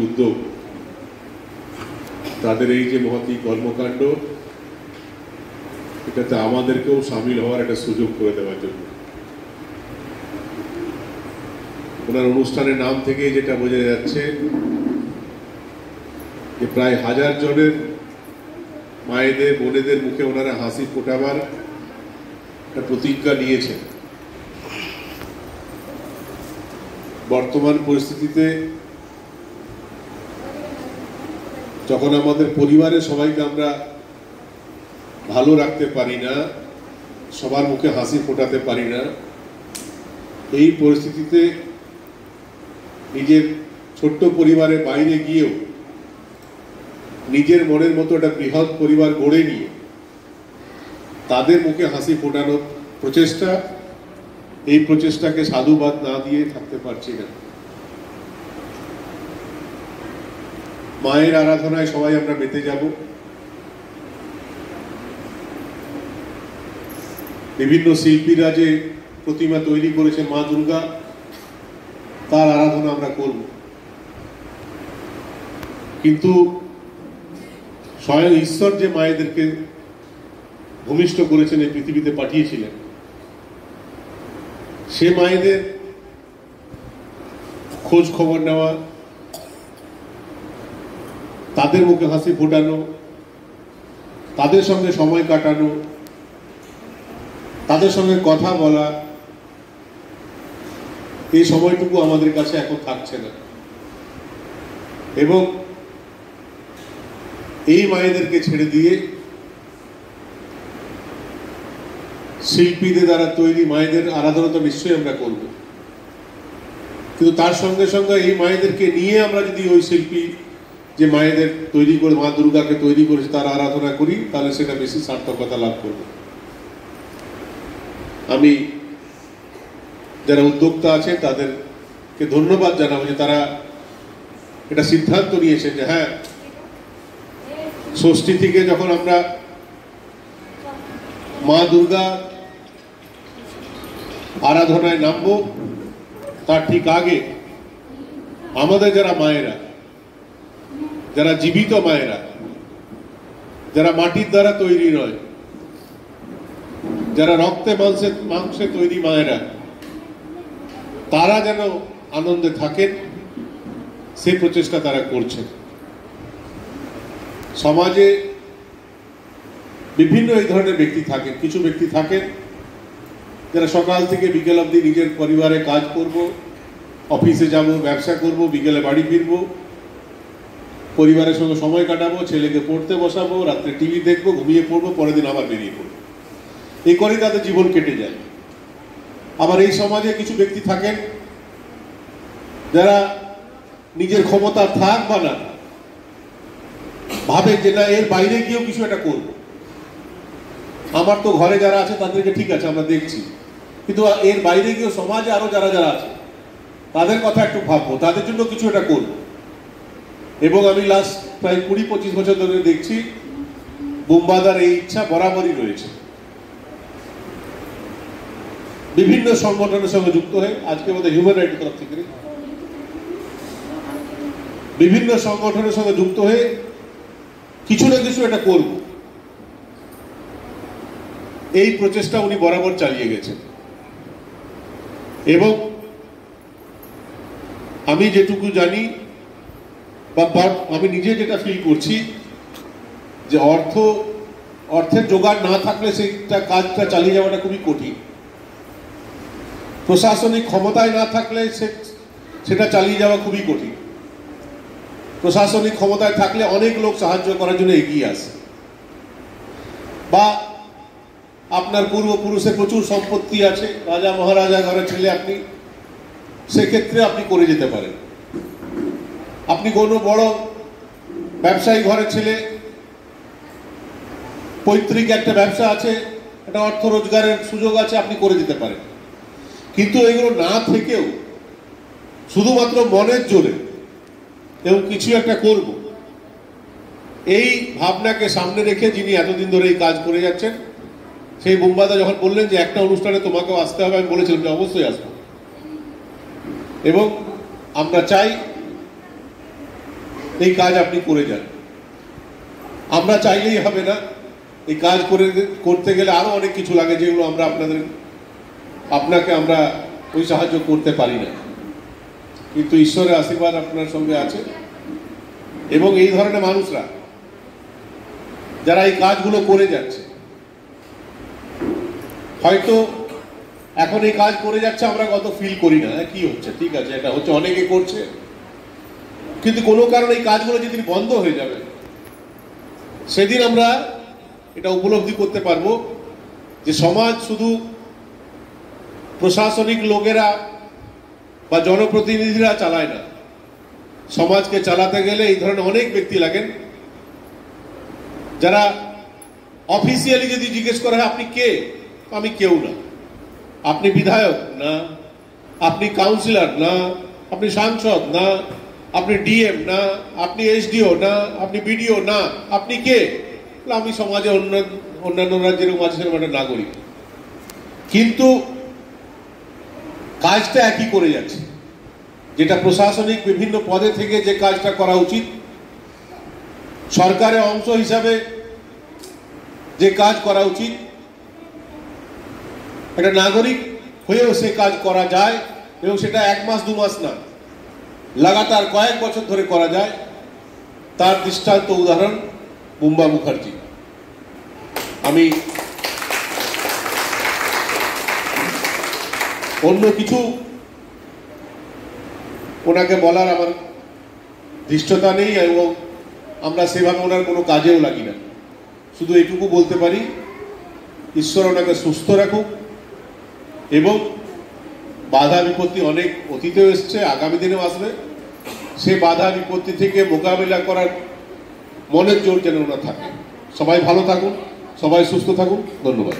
উদ্যোগ, তাদের এই যে মহতী কর্মকাণ্ড, এটাতে আমাদেরকেও সামিল হওয়ার একটা সুযোগ করে দেওয়ার জন্য। ওনার অনুষ্ঠানের নাম থেকে যেটা বোঝা যাচ্ছে যে প্রায় 1000 জনের মায়েদের বোনেদের মুখে ওনারা হাসি ফোটাবার একটা প্রতিজ্ঞা নিয়েছেন। বর্তমান পরিস্থিতিতে যখন আমাদের পরিবারের সবাইকে আমরা ভালো রাখতে পারি না, সবার মুখে হাসি ফোটাতে পারি না, এই পরিস্থিতিতে নিজের ছোট্ট পরিবারের বাইরে গিয়েও নিজের মনের মতো একটা বৃহৎ পরিবার গড়ে নিয়ে তাদের মুখে হাসি ফোটানোর প্রচেষ্টা, এই প্রচেষ্টাকে সাধুবাদ না দিয়ে থাকতে পারছি না। মায়ের আরাধনায় সবাই আমরা মেতে যাব। বিভিন্ন শিল্পীরা যে প্রতিমা তৈরি করেছেন মা দুর্গা, তার আরাধনা আমরা করব, কিন্তু স্বয়ং ঈশ্বর যে মায়েদেরকে ভূমিষ্ঠ করেছেন, এই পৃথিবীতে পাঠিয়েছিলেন, সে মায়েদের খোঁজ খবর নেওয়া, তাদের মুখে হাসি ফোটানো, তাদের সঙ্গে সময় কাটানো, তাদের সঙ্গে কথা বলা, এই সময়টুকু আমাদের কাছে এখন থাকছে না। এবং এই মায়েদেরকে ছেড়ে দিয়ে শিল্পীদের দ্বারা তৈরি মায়েদের আরাধনা তো নিশ্চয়ই আমরা করব, কিন্তু তার সঙ্গে সঙ্গে এই মায়েদেরকে নিয়ে আমরা যদি ওই শিল্পী যে মায়েদের তৈরি করে মা দুর্গাকে তৈরি করেছে তার আরাধনা করি, তাহলে সেটা বেশি সার্থকতা লাভ করবে। আমি যারা উদ্যোক্তা আছেন তাদেরকে ধন্যবাদ জানাবো যে তারা এটা সিদ্ধান্ত নিয়েছেন যে হ্যাঁ, ষষ্ঠী থেকে যখন আমরা মা দুর্গা আরাধনায় নামবো, তার ঠিক আগে আমাদের যারা মায়েরা, যারা জীবিত মায়েরা, যারা মাটির দ্বারা তৈরি নয়, যারা রক্তে মাংসে তৈরি মায়েরা, তারা যেন আনন্দে থাকেন, সেই প্রচেষ্টা তারা করছেন। সমাজে বিভিন্ন এই ধরনের ব্যক্তি থাকেন। কিছু ব্যক্তি থাকেন যারা সকাল থেকে বিকেল অবধি নিজের পরিবারে কাজ করব, অফিসে যাব, ব্যবসা করব, বিকেলে বাড়ি ফিরবো, পরিবারের সঙ্গে সময় কাটাবো, ছেলেকে পড়তে বসাবো, রাত্রে টিভি দেখবো, ঘুমিয়ে পড়বো, পরের দিন আবার বেরিয়ে পড়বো, এই করেই তাদের জীবন কেটে যায়। আবার এই সমাজে কিছু ব্যক্তি থাকেন যারা নিজের ক্ষমতা থাক বা না ভাবে যে না, এর বাইরে গিয়েও কিছু একটা করব। আমার তো ঘরে যারা আছে তাদেরকে ঠিক আছে আমরা দেখছি, কিন্তু এর বাইরে গিয়েও সমাজে আরো যারা যারা আছে তাদের কথা একটু ভাববো, তাদের জন্য কিছু একটা করব। এবং আমি লাস্ট প্রায় 20-25 বছর ধরে দেখছি বুম্বাদার এই ইচ্ছা বরাবরই রয়েছে। বিভিন্ন সংগঠনের সঙ্গে যুক্ত হয়ে, আজকে বোধহয় হিউম্যান রাইটের তরফ থেকে বিভিন্ন সংগঠনের সঙ্গে যুক্ত হয়ে কিছু না কিছু একটা করব, এই প্রচেষ্টা উনি বরাবর চালিয়ে গেছেন। এবং আমি যেটুকু জানি বা আমি নিজে যেটা ফিল করছি, যে অর্থের জোগাড় না থাকলে সেইটা কাজটা চালিয়ে যাওয়াটা খুবই কঠিন। প্রশাসনিক ক্ষমতায় না থাকলে সেটা চালিয়ে যাওয়া খুবই কঠিন। প্রশাসনিক ক্ষমতায় থাকলে অনেক লোক সাহায্য করার জন্য এগিয়ে আসে, বা আপনার পূর্বপুরুষের প্রচুর সম্পত্তি আছে, রাজা মহারাজা ঘরের ছেলে আপনি, সেক্ষেত্রে আপনি করে যেতে পারেন। আপনি কোনো বড় ব্যবসায়ী ঘরের ছেলে, পৈতৃক একটা ব্যবসা আছে, একটা অর্থ রোজগারের সুযোগ আছে, আপনি করে দিতে পারেন। কিন্তু এগুলো না থেকেও শুধুমাত্র মনের জোরে এবং কিছু একটা করব, এই ভাবনাকে সামনে রেখে যিনি এতদিন ধরে এই কাজ করে যাচ্ছেন, সেই বুম্বাদা যখন বললেন যে একটা অনুষ্ঠানে তোমাকেও আসতে হবে, আমি বলেছিলাম যে অবশ্যই আসবো। এবং আমরা চাই এই কাজ আপনি করে যান। আমরা চাইলেই হবে না, এই কাজ করতে গেলে আরো অনেক কিছু লাগে, যেগুলো আমরা আপনাকে আমরা ওই সাহায্য করতে পারি না। কিন্তু ঈশ্বরের আশীর্বাদ আপনার সঙ্গে আছে, এবং এই ধরনের মানুষরা যারা এই কাজগুলো করে যাচ্ছে, হয়তো এখন এই কাজ করে যাচ্ছে আমরা কত ফিল করি না, কি হচ্ছে, ঠিক আছে এটা হচ্ছে, অনেকে করছে, কিন্তু কোনো কারণে এই কাজগুলো যেদিন বন্ধ হয়ে যাবে সেদিন আমরা এটা উপলব্ধি করতে পারবো যে সমাজ শুধু প্রশাসনিক লোকেরা বা জনপ্রতিনিধিরা চালায় না, সমাজকে চালাতে গেলে এই ধরনের অনেক ব্যক্তি লাগেন, যারা অফিসিয়ালি যদি জিজ্ঞেস করা হয় আপনি কে, আমি কেউ না। আপনি বিধায়ক না, আপনি কাউন্সিলর না, আপনি সাংসদ না, আপনি ডিএম না, আপনি এসডিও না, আপনি বিডিও না, আপনি কে? আমি সমাজে অন্যান্য রাজ্যের মাঝে সেরকম একটা নাগরিক। কিন্তু কাজটা একই করে যাচ্ছে, যেটা প্রশাসনিক বিভিন্ন পদে থেকে যে কাজটা করা উচিত, সরকারের অংশ হিসাবে যে কাজ করা উচিত, একটা নাগরিক হয়েও সে কাজ করা যায়, এবং সেটা 1 মাস 2 মাস না, লাগাতার কয়েক বছর ধরে করা যায়। তার দৃষ্টান্ত উদাহরণ বুম্বা মুখার্জি। আমি অন্য কিছু ওনাকে বলার আমার ধৃষ্টতা নেই, এবং আমরা সেভাবে ওনার কোনো কাজেও লাগি না। শুধু এইটুকু বলতে পারি, ঈশ্বর ওনাকে সুস্থ রাখুক, এবং বাধা বিপত্তি অনেক অতীতেও এসছে, আগামী দিনেও আসবে, সে বাধা বিপত্তি থেকে মোকাবিলা করার মনের জোর যেন ওনার থাকে। সবাই ভালো থাকুন, সবাই সুস্থ থাকুন। ধন্যবাদ।